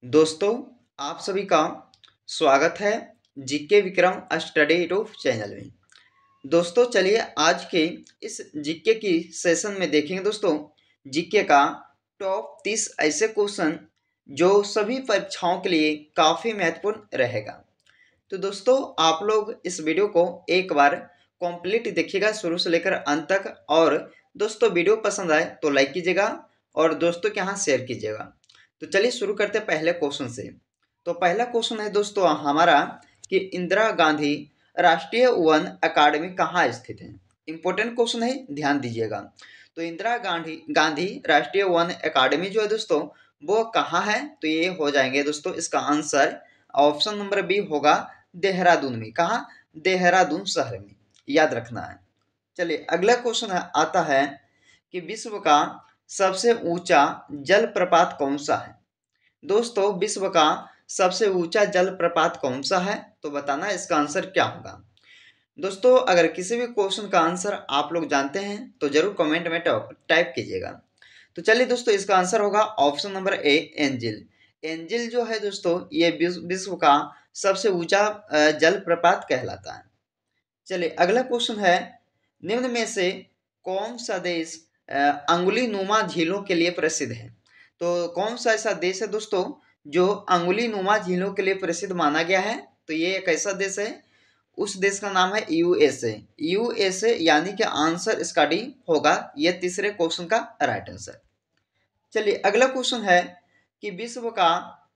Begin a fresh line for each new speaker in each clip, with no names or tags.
दोस्तों, आप सभी का स्वागत है GK Vikram study YouTube channel में। दोस्तों चलिए आज के इस जीके की सेशन में देखेंगे दोस्तों जीके का टॉप 30 ऐसे क्वेश्चन जो सभी परीक्षाओं के लिए काफ़ी महत्वपूर्ण रहेगा। तो दोस्तों आप लोग इस वीडियो को एक बार कंप्लीट देखिएगा शुरू से लेकर अंत तक, और दोस्तों वीडियो पसंद आए तो लाइक कीजिएगा और दोस्तों के यहाँ शेयर कीजिएगा। तो चलिए शुरू करते हैं पहले क्वेश्चन से। तो पहला क्वेश्चन है दोस्तों हमारा कि इंदिरा गांधी राष्ट्रीय वन अकादमी कहाँ स्थित है। इंपॉर्टेंट क्वेश्चन है, ध्यान दीजिएगा। तो इंदिरा गांधी गांधी राष्ट्रीय वन अकादमी जो है दोस्तों वो कहाँ है, तो ये हो जाएंगे दोस्तों इसका आंसर ऑप्शन नंबर बी होगा देहरादून में। कहाँ? देहरादून शहर में, याद रखना है। चलिए अगला क्वेश्चन आता है कि विश्व का सबसे ऊंचा जलप्रपात कौन सा है। दोस्तों विश्व का सबसे ऊंचा जलप्रपात कौन सा है, तो बताना इसका आंसर क्या होगा। दोस्तों अगर किसी भी क्वेश्चन का आंसर आप लोग जानते हैं तो जरूर कमेंट में टाइप कीजिएगा। तो चलिए दोस्तों इसका आंसर होगा option number A angel. Angel जो है दोस्तों ये विश्व का सबसे ऊंचा जलप्रपात कहलाता है। चलिए अगला क्वेश्चन है, निम्न में से कौन सा देश अंगुली नुमा झीलों के लिए प्रसिद्ध है। तो कौन सा ऐसा देश है दोस्तों जो अंगुली नुमा झीलों के लिए प्रसिद्ध माना गया है, तो ये एक ऐसा देश है, उस देश का नाम है यूएसए। यूएसए यानी कि आंसर इसका डी होगा, ये तीसरे क्वेश्चन का राइट आंसर। चलिए अगला क्वेश्चन है कि विश्व का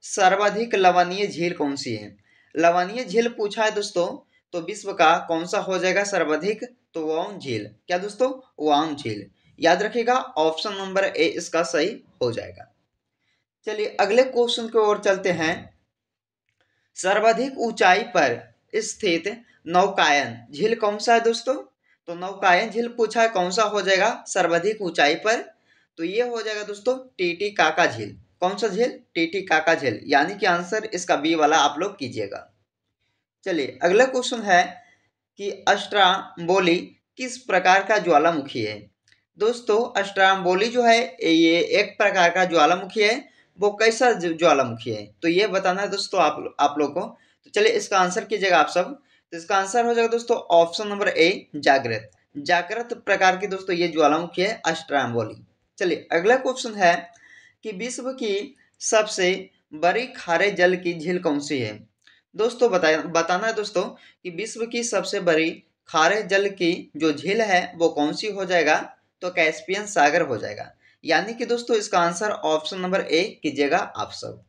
सर्वाधिक लवणीय झील कौन सी है। लवणीय झील पूछा है दोस्तों, तो विश्व का कौन सा हो जाएगा सर्वाधिक, तो वांग झील। क्या दोस्तों? वांग झील, याद रखिएगा ऑप्शन नंबर ए इसका सही हो जाएगा। चलिए अगले क्वेश्चन की ओर चलते हैं। सर्वाधिक ऊंचाई पर स्थित नौकायन झील कौन सा है दोस्तों, तो नौकायन झील पूछा है कौन सा हो जाएगा सर्वाधिक ऊंचाई पर, तो ये हो जाएगा दोस्तों टीटी काका झील। कौन सा झील? टीटी काका झील, यानी कि आंसर इसका बी वाला आप लोग कीजिएगा। चलिए अगला क्वेश्चन है कि अस्ट्राम्बोली किस प्रकार का ज्वालामुखी है। दोस्तों अस्ट्राम्बोली जो है ये एक प्रकार का ज्वालामुखी है। वो कैसा ज्वालामुखी है, तो ये बताना है दोस्तों आप लोग को। तो चलिए इसका आंसर कीजिएगा आप सब। तो इसका आंसर हो जाएगा दोस्तों ऑप्शन नंबर ए जागृत। जागृत प्रकार की दोस्तों ये ज्वालामुखी है अस्ट्राम्बोली। चलिए अगला क्वेश्चन है कि विश्व की सबसे बड़ी खारे जल की झील कौन सी है। दोस्तों बताना है दोस्तों कि विश्व की सबसे बड़ी खारे जल की जो झील है वो कौन सी हो जाएगा, तो कैस्पियन सागर हो जाएगा। यानी कि दोस्तों इसका आंसर ऑप्शन नंबर ए कीजिएगा आप सब।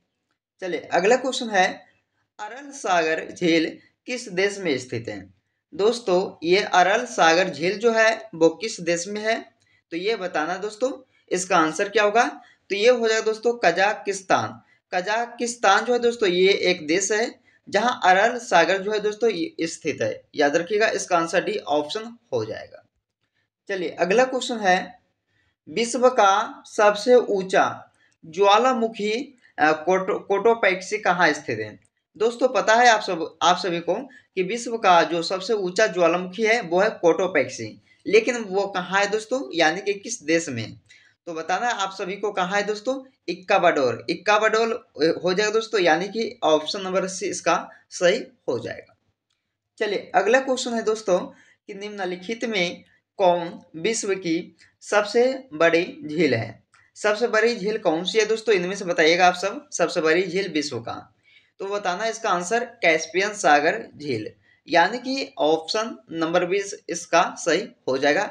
चलिए अगला क्वेश्चन है, अरल सागर झील किस देश में स्थित है। दोस्तों ये अरल सागर झील जो है वो किस देश में है, तो ये बताना दोस्तों इसका आंसर क्या होगा। तो ये हो जाएगा दोस्तों कजाकिस्तान। कजाकिस्तान जो है दोस्तों ये एक देश है जहां अरल सागर जो है दोस्तों स्थित है। याद रखिएगा इसका आंसर डी ऑप्शन हो जाएगा। चलिए अगला क्वेश्चन है, विश्व का सबसे ऊंचा ज्वालामुखी कोटोपैक्सी कहाँ स्थित है। दोस्तों पता है आप सभी को कि विश्व का जो सबसे ऊंचा ज्वालामुखी है वो है कोटोपैक्सी, लेकिन वो कहाँ है दोस्तों, यानी कि किस देश में है। तो बताना है आप सभी को कहाँ है दोस्तों, इक्वाडोर। इक्वाडोर हो जाएगा दोस्तों, यानी कि ऑप्शन नंबर सी इसका सही हो जाएगा। चलिए अगला क्वेश्चन है दोस्तों कि निम्नलिखित में कौन विश्व की सबसे बड़ी झील है। सबसे बड़ी झील कौन सी है दोस्तों, इनमें से बताइएगा आप सब। सबसे बड़ी झील विश्व का, तो बताना इसका आंसर कैस्पियन सागर झील, यानी कि ऑप्शन नंबर 20 इसका सही हो जाएगा।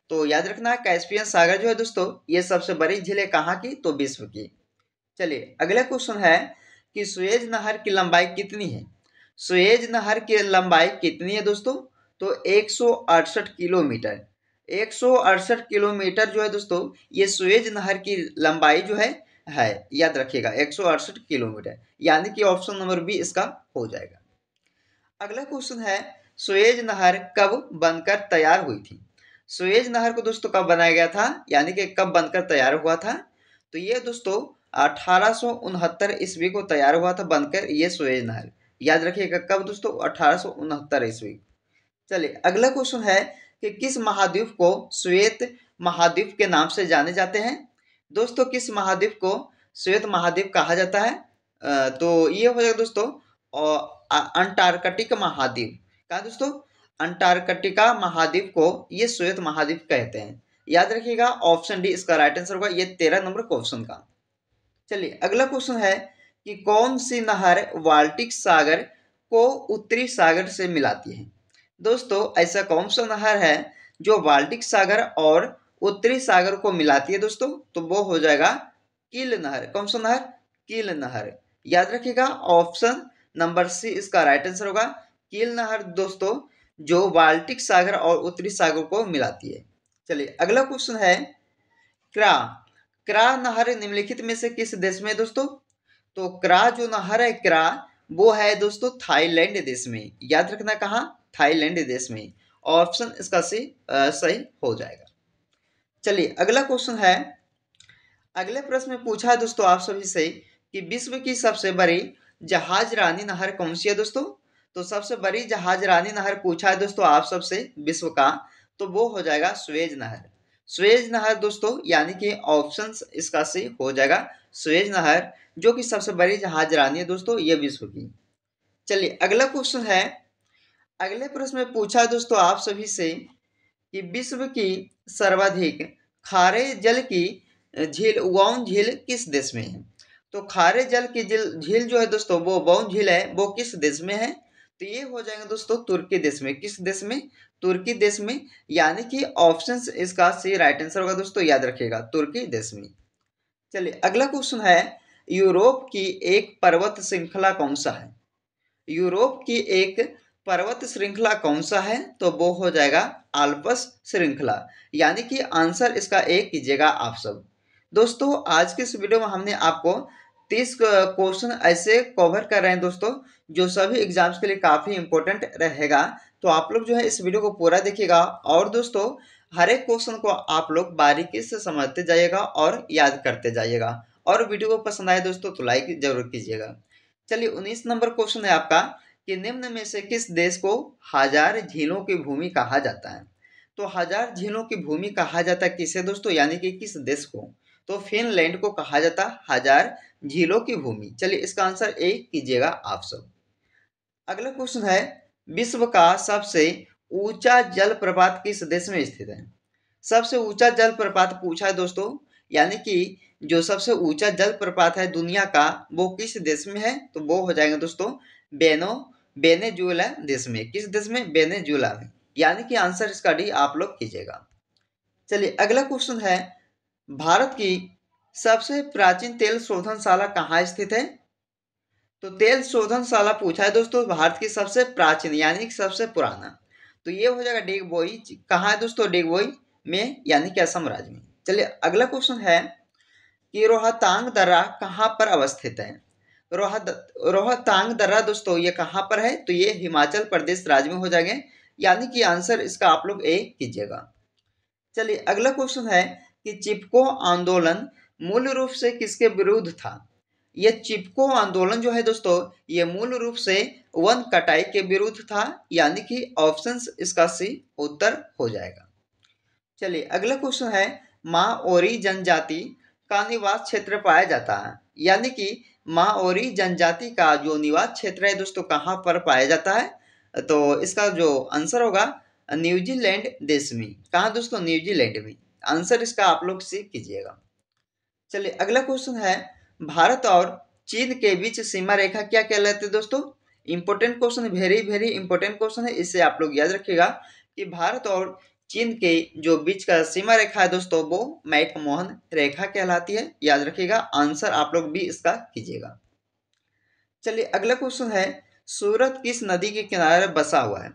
तो याद रखना कैस्पियन सागर जो है दोस्तों ये सबसे बड़ी झील है कहाँ की, तो विश्व की। चलिए अगला क्वेश्चन है कि सुएज नहर की लंबाई कितनी है। सुएज नहर की लंबाई कितनी है दोस्तों, तो 168 किलोमीटर। 168 किलोमीटर जो है दोस्तों ये सुएज नहर की लंबाई जो है याद रखिएगा 168 किलोमीटर, यानी कि ऑप्शन नंबर बी इसका हो जाएगा। अगला क्वेश्चन है, सुएज नहर कब बनकर तैयार हुई थी। सुएज नहर को दोस्तों कब बनाया गया था, यानी कि कब बनकर तैयार हुआ था, तो ये दोस्तों 1869 ईस्वी को तैयार हुआ था बनकर ये सुएज नहर। याद रखिएगा कब दोस्तों, 1869 ईस्वी। चलिए अगला क्वेश्चन है कि किस महाद्वीप को श्वेत महाद्वीप के नाम से जाने जाते हैं। दोस्तों किस महाद्वीप को श्वेत महाद्वीप कहा जाता है, तो ये हो जाएगा दोस्तों और अंटार्कटिक महाद्वीप। कहा दोस्तों? अंटार्कटिका महाद्वीप को ये श्वेत महाद्वीप कहते हैं। याद रखिएगा ऑप्शन डी इसका राइट आंसर होगा, ये 13 नंबर क्वेश्चन का। चलिए अगला क्वेश्चन है कि कौन सी नहर बाल्टिक सागर को उत्तरी सागर से मिलाती है? दोस्तों ऐसा कौन सा नहर है जो बाल्टिक सागर और उत्तरी सागर को मिलाती है दोस्तों? तो वो हो जाएगा कील नहर। कौन सा नहर? कील नहर। याद रखिएगा ऑप्शन नंबर सी इसका राइट आंसर होगा, कील नहर दोस्तों, जो बाल्टिक सागर और उत्तरी सागर को मिलाती है। चलिए अगला क्वेश्चन है क्रा क्रा नहर निम्नलिखित में से किस देश में है दोस्तों? तो क्रा जो नहर है क्रा, वो है दोस्तों थाईलैंड देश में। याद रखना कहाँ? थाईलैंड देश में। ऑप्शन इसका सही हो जाएगा। चलिए अगला क्वेश्चन है, अगले प्रश्न में पूछा है दोस्तों आप सभी से कि विश्व की सबसे बड़ी जहाज रानी नहर कौन सी है दोस्तों? तो सबसे बड़ी जहाज रानी नहर पूछा है दोस्तों आप सबसे विश्व का, तो वो हो जाएगा स्वेज नहर। स्वेज नहर दोस्तों, यानी कि ऑप्शन इसका सही हो जाएगा स्वेज नहर, जो कि सबसे बड़ी जहाज रानी है दोस्तों ये विश्व की। चलिए अगला क्वेश्चन है, अगले प्रश्न में पूछा है दोस्तों आप सभी से कि विश्व की सर्वाधिक खारे जल की झील वोंग झील किस देश में है? तो खारे जल की झील जो है दोस्तों वो वोंग झील है, वो किस देश में है? तो ये हो जाएगा दोस्तों तुर्की देश में। किस देश में? तुर्की देश में। यानी कि ऑप्शन इसका सी राइट आंसर होगा दोस्तों, याद रखिएगा तुर्की देश में। चलिए अगला क्वेश्चन है, यूरोप की एक पर्वत श्रृंखला कौन सा है? यूरोप की एक पर्वत श्रृंखला कौन सा है? तो वो हो जाएगा आल्प्स श्रृंखला। यानी कि आंसर इसका ए कीजिएगा आप सब। दोस्तों आज के इस वीडियो में हमने आपको 30 क्वेश्चन ऐसे कवर कर रहे हैं दोस्तों, जो सभी एग्जाम्स के लिए काफ़ी इंपॉर्टेंट रहेगा। तो आप लोग जो है इस वीडियो को पूरा देखिएगा और दोस्तों हर एक क्वेश्चन को आप लोग बारीकी से समझते जाइएगा और याद करते जाइएगा। और वीडियो को पसंद आए दोस्तों तो लाइक जरूर कीजिएगा। चलिए 19 नंबर क्वेश्चन है आपका कि निम्न में से किस देश को हजार झीलों की भूमि कहा जाता है? तो हजार झीलों की भूमि कहा जाता है किसे दोस्तों, यानी कि किस देश को? तो फिनलैंड को कहा जाता है हजार झीलों की भूमि। चलिए इसका आंसर ए कीजिएगा आप सब। अगला क्वेश्चन है, विश्व का सबसे ऊंचा जलप्रपात किस देश में स्थित है? सबसे ऊंचा जलप्रपात पूछा है दोस्तों, यानी कि जो सबसे ऊंचा जलप्रपात है दुनिया का वो किस देश में है? तो वो हो जाएगा दोस्तों वेनेजुएला देश में। किस देश में? वेनेजुएला में। यानी कि आंसर इसका डी आप लोग कीजिएगा। चलिए अगला क्वेश्चन है, भारत की सबसे प्राचीन तेल शोधनशाला कहाँ स्थित है? तो तेल शोधनशाला पूछा है दोस्तों भारत की सबसे प्राचीन यानी कि सबसे पुराना, तो ये हो जाएगा डिगबोई। कहाँ है दोस्तों? डिगबोई में, यानी कि असम राज्य में। चलिए अगला क्वेश्चन है कि रोहतांग दर्रा कहाँ पर अवस्थित है? रोहतांग दर्रा दोस्तों ये कहाँ पर है? तो ये हिमाचल प्रदेश राज्य में हो जाएंगे, यानी कि आंसर इसका आप लोग ए कीजिएगा। चलिए अगला क्वेश्चन है कि चिपको आंदोलन मूल रूप से किसके विरुद्ध था? ये चिपको आंदोलन जो है दोस्तों ये मूल रूप से वन कटाई के विरुद्ध था, यानी कि ऑप्शन इसका सी उत्तर हो जाएगा। चलिए अगला क्वेश्चन है, माओरी जनजाति का निवास क्षेत्र पाया जाता है, यानी कि माओरी जनजाति का जो निवास क्षेत्र है दोस्तों कहाँ पर पाया जाता है? तो इसका जो आंसर होगा न्यूजीलैंड देश में। कहाँ दोस्तों? न्यूजीलैंड में। आंसर इसका आप लोग से कीजिएगा। चलिए अगला क्वेश्चन है, भारत और चीन के बीच सीमा रेखा क्या कहलाती है दोस्तों? इंपॉर्टेंट क्वेश्चन है, वेरी वेरी इंपॉर्टेंट क्वेश्चन है, इससे आप लोग याद रखिएगा कि भारत और चीन के जो बीच का सीमा रेखा है दोस्तों वो मैकमोहन रेखा कहलाती है। याद रखिएगा आंसर आप लोग भी इसका कीजिएगा। चलिए अगला क्वेश्चन है, सूरत किस नदी के किनारे बसा हुआ है?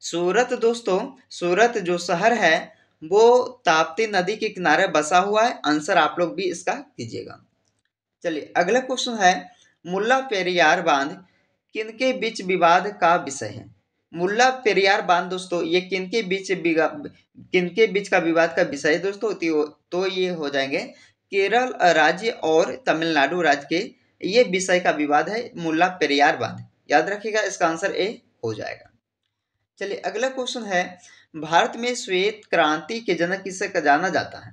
सूरत दोस्तों, सूरत जो शहर है वो ताप्ती नदी के किनारे बसा हुआ है। आंसर आप लोग भी इसका कीजिएगा। चलिए अगला क्वेश्चन है, मुल्ला पेरियार बांध किनके बीच विवाद का विषय है? मुल्ला पेरियार बांध दोस्तों ये किनके बीच का विवाद का विषय है दोस्तों? तो ये हो जाएंगे केरल राज्य और तमिलनाडु राज्य के ये विषय का विवाद है मुल्ला पेरियार बांध। याद रखिएगा इसका आंसर ए हो जाएगा। चलिए अगला क्वेश्चन है, भारत में श्वेत क्रांति के जनक किसे जाना जाता है?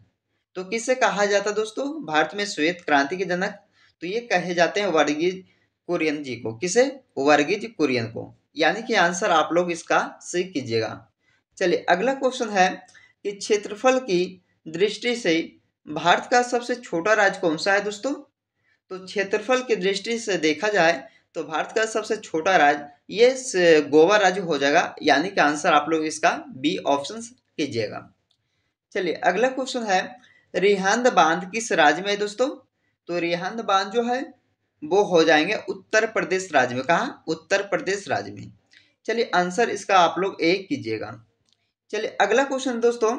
तो किसे कहा जाता है दोस्तों भारत में श्वेत क्रांति के जनक? तो ये कहे जाते हैं वर्गीज कुरियन जी को। किसे? वर्गीज कुरियन को। यानी कि आंसर आप लोग इसका सही कीजिएगा। चलिए अगला क्वेश्चन है कि क्षेत्रफल की दृष्टि से भारत का सबसे छोटा राज्य कौन सा है दोस्तों? तो क्षेत्रफल की दृष्टि से देखा जाए तो भारत का सबसे छोटा राज्य ये गोवा राज्य हो जाएगा। यानी कि आंसर आप लोग इसका बी ऑप्शन कीजिएगा। चलिए अगला क्वेश्चन है, रिहंद बांध किस राज्य में है दोस्तों? तो रिहंद बांध जो है वो हो जाएंगे उत्तर प्रदेश राज्य में। कहाँ? उत्तर प्रदेश राज्य में। चलिए आंसर इसका आप लोग ए कीजिएगा। चलिए अगला क्वेश्चन दोस्तों,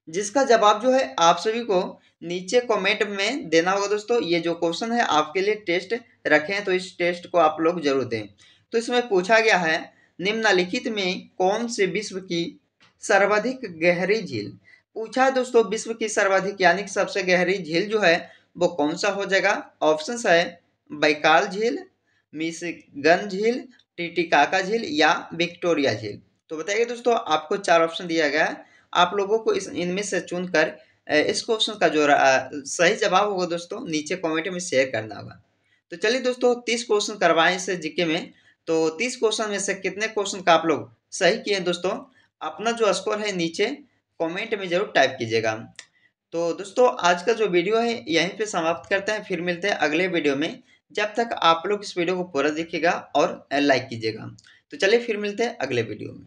जिसका जवाब जो है आप सभी को नीचे कमेंट में देना होगा दोस्तों। ये जो क्वेश्चन है आपके लिए टेस्ट रखे हैं, तो इस टेस्ट को आप लोग जरूर दें। तो इसमें पूछा गया है, निम्नलिखित में कौन से विश्व की सर्वाधिक गहरी झील? पूछा है दोस्तों विश्व की सर्वाधिक यानी कि सबसे गहरी झील जो है वो कौन सा हो जाएगा? ऑप्शन है बैकाल झील, मिशिगन झील, टिटिकाका झील या विक्टोरिया झील। तो बताइए दोस्तों, आपको 4 ऑप्शन दिया गया है, आप लोगों को इनमें से चुनकर इस क्वेश्चन का जो सही जवाब होगा दोस्तों नीचे कमेंट में शेयर करना होगा। तो चलिए दोस्तों 30 क्वेश्चन करवाएं इस जीके में। तो 30 क्वेश्चन में से कितने क्वेश्चन का आप लोग सही किए दोस्तों? अपना जो स्कोर है नीचे कमेंट में जरूर टाइप कीजिएगा। तो दोस्तों आज का जो वीडियो है यहीं पे समाप्त करते हैं, फिर मिलते हैं अगले वीडियो में। जब तक आप लोग इस वीडियो को पूरा देखिएगा और लाइक कीजिएगा। तो चलिए फिर मिलते हैं अगले वीडियो में।